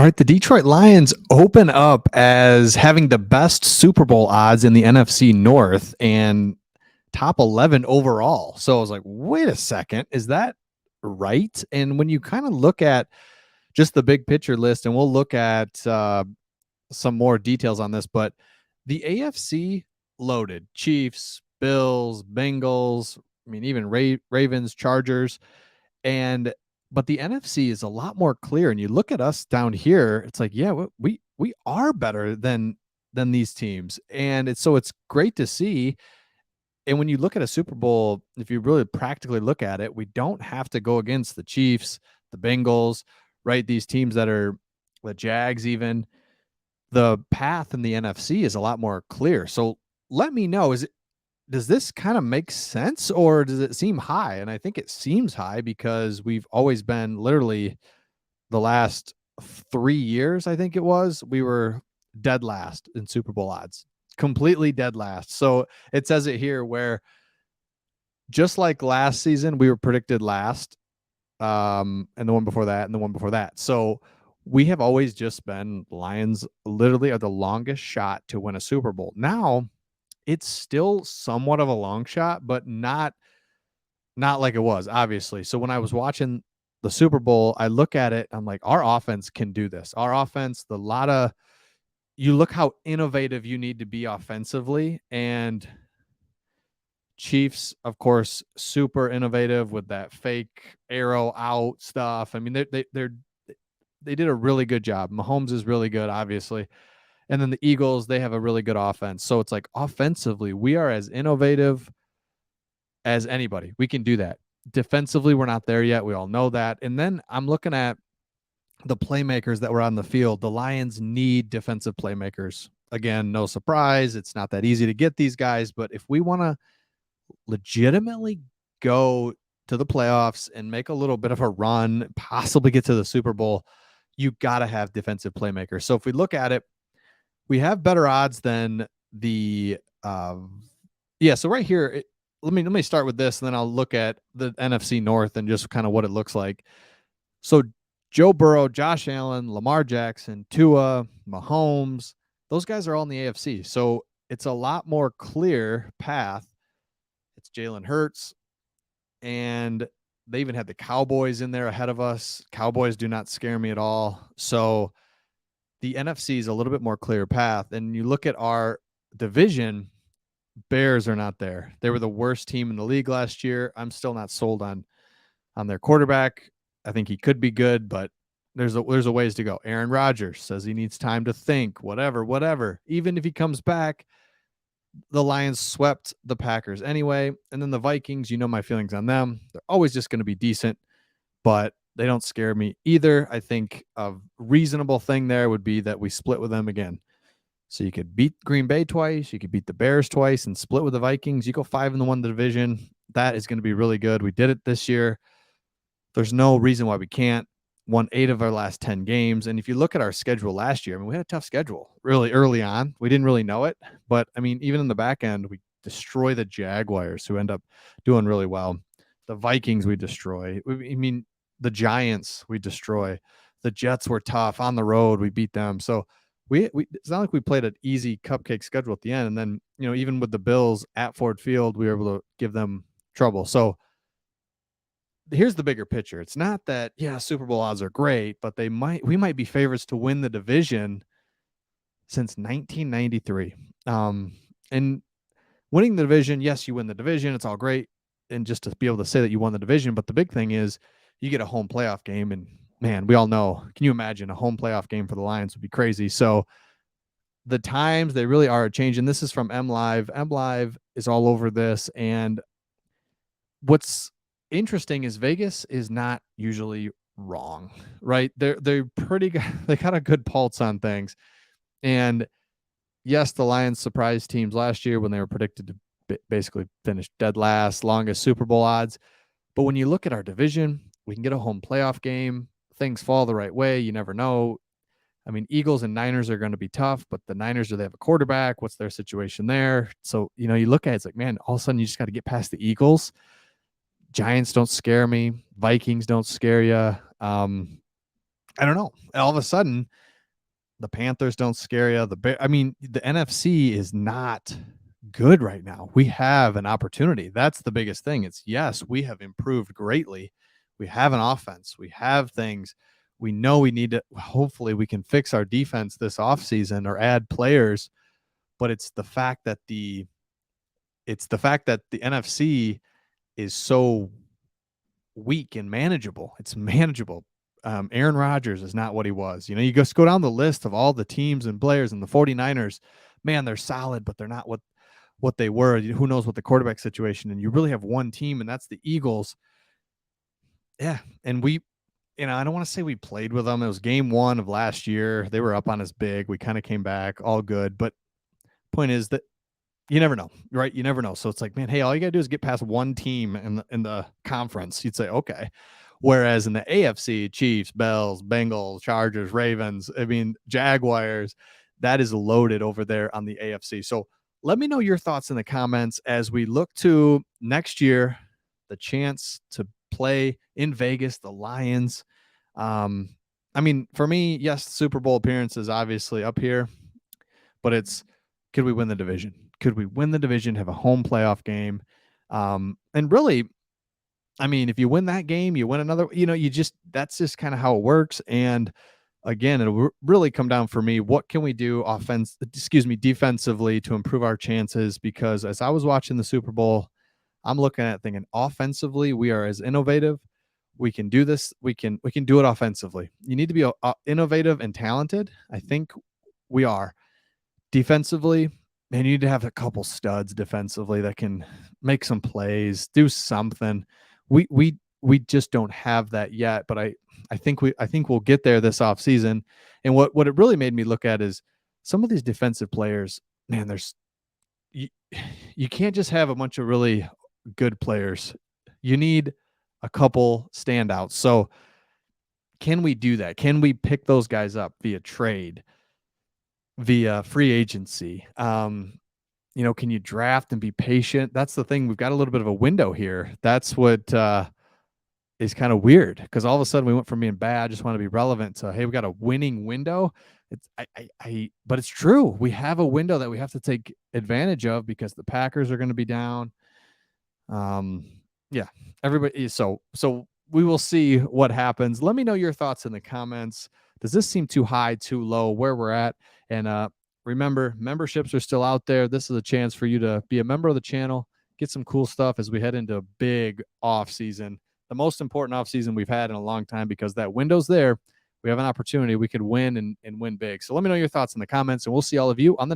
right, the Detroit Lions open up as having the best Super Bowl odds in the NFC North and top 11 overall. So I was like, wait a second, is that right? And when you kind of look at just the big picture list, and we'll look at some more details on this, but the AFC loaded: Chiefs, Bills, Bengals, I mean, even Ravens, Chargers. And but the NFC is a lot more clear. And you look at us down here, it's like, yeah, we are better than these teams. And it's great to see. And when you look at a Super Bowl, if you really practically look at it, we don't have to go against the Chiefs, the Bengals, right? These teams that are the Jags, even the path in the NFC is a lot more clear. So let me know, does this kind of make sense, or does it seem high? And I think it seems high because we've always been, literally the last 3 years, I think it was, we were dead last in Super Bowl odds, completely dead last. So it says it here where, just like last season, we were predicted last, and the one before that, and the one before that. So we have always just been, Lions literally are the longest shot to win a Super Bowl. Now it's still somewhat of a long shot, but not like it was, obviously. So when I was watching the Super Bowl, I look at it, I'm like, our offense can do this. Our offense, you look how innovative you need to be offensively, and Chiefs, of course, super innovative with that fake arrow out stuff. I mean, they did a really good job. Mahomes is really good, obviously. And then the Eagles, they have a really good offense. So it's like, offensively, we are as innovative as anybody. We can do that. Defensively, we're not there yet. We all know that. And then I'm looking at the playmakers that were on the field. The Lions need defensive playmakers. Again, no surprise. It's not that easy to get these guys. But if we want to legitimately go to the playoffs and make a little bit of a run, possibly get to the Super Bowl, you got to have defensive playmakers. So if we look at it, we have better odds than the so right here, let me start with this, and then I'll look at the NFC North and just kind of what it looks like. So Joe Burrow, Josh Allen, Lamar Jackson, Tua, Mahomes, those guys are all in the AFC. So it's a lot more clear path. It's Jalen Hurts, and they even had the Cowboys in there ahead of us. Cowboys do not scare me at all. So the NFC is a little bit more clear path. And you look at our division, Bears are not there. They were the worst team in the league last year. I'm still not sold on their quarterback. I think he could be good, but there's a ways to go. Aaron Rodgers says he needs time to think, whatever. Even if he comes back, the Lions swept the Packers anyway. And then the Vikings, you know my feelings on them. They're always just going to be decent, but they don't scare me either. I think a reasonable thing there would be that we split with them again. So you could beat Green Bay twice, you could beat the Bears twice, and split with the Vikings. You go 5-1 in the division. That is going to be really good. We did it this year. There's no reason why we can't. Won 8 of our last 10 games. And if you look at our schedule last year, I mean, we had a tough schedule really early on. We didn't really know it. But, I mean, even in the back end, we destroy the Jaguars, who end up doing really well. The Vikings we destroy. I mean, the Giants we destroy. The Jets were tough. On the road, we beat them. So we it's not like we played an easy cupcake schedule at the end. And then, even with the Bills at Ford Field, we were able to give them trouble. So here's the bigger picture. It's not that, Super Bowl odds are great, but we might be favorites to win the division since 1993. And winning the division, yes, you win the division. It's all great. And just to be able to say that you won the division. But the big thing is you get a home playoff game. And man, we all know, can you imagine a home playoff game for the Lions would be crazy. So the times, they really are changing. This is from M Live. M Live is all over this. And what's interesting is Vegas is not usually wrong, right? They're pretty good. They got a good pulse on things. And yes, the Lions surprised teams last year when they were predicted to basically finish dead last, longest Super Bowl odds. But when you look at our division, we can get a home playoff game. Things fall the right way. You never know. I mean, Eagles and Niners are going to be tough, but the Niners, do they have a quarterback? What's their situation there? So, you look at it, it's like, man, all of a sudden you just got to get past the Eagles. Giants don't scare me. Vikings don't scare you. I don't know. All of a sudden, the Panthers don't scare you. I mean, the NFC is not good right now. We have an opportunity. That's the biggest thing. It's yes, we have improved greatly. We have an offense. We have things. We know we need to. Hopefully, we can fix our defense this offseason or add players. But it's the fact that the NFC is so weak and manageable. It's manageable. Aaron Rodgers is not what he was. You just go down the list of all the teams and players, and the 49ers, man, they're solid, but they're not what they were. Who knows what the quarterback situation, and you really have one team, and that's the Eagles. Yeah, and I don't want to say we played with them. It was game 1 of last year. They were up on us big. We kind of came back, all good. But point is that you never know, right? You never know. So it's like, man, hey, all you got to do is get past one team in the conference. You'd say, okay. Whereas in the AFC, Chiefs, Bills, Bengals, Chargers, Ravens, I mean, Jaguars, that is loaded over there on the AFC. So let me know your thoughts in the comments as we look to next year, the chance to play in Vegas, the Lions. I mean, for me, yes, Super Bowl appearance is obviously up here, but it's, could we win the division? Could we win the division, have a home playoff game? And really, I mean, if you win that game, you win another, that's just kind of how it works. And again, it'll really come down for me. What can we do defensively to improve our chances? Because as I was watching the Super Bowl, I'm looking at thinking offensively, we are as innovative. We can do this. We can do it offensively. You need to be innovative and talented. I think we are. Defensively, man, you need to have a couple studs defensively that can make some plays, do something. We just don't have that yet, but I think we'll get there this offseason. And what it really made me look at is some of these defensive players, man, you, you can't just have a bunch of really good players. You need a couple standouts. So can we do that? Can we pick those guys up via trade, via free agency? Can you draft and be patient? That's the thing. We've got a little bit of a window here. That's what is kind of weird, because all of a sudden we went from being bad, just want to be relevant, to, hey, we got a winning window. But it's true. We have a window that we have to take advantage of because the Packers are going to be down. Yeah, everybody. So we will see what happens. Let me know your thoughts in the comments. Does this seem too high, too low, where we're at? And remember, memberships are still out there. This is a chance for you to be a member of the channel, get some cool stuff as we head into a big off season, the most important off season we've had in a long time, because that window's there. We have an opportunity. We could win and win big. So let me know your thoughts in the comments, and we'll see all of you on the next.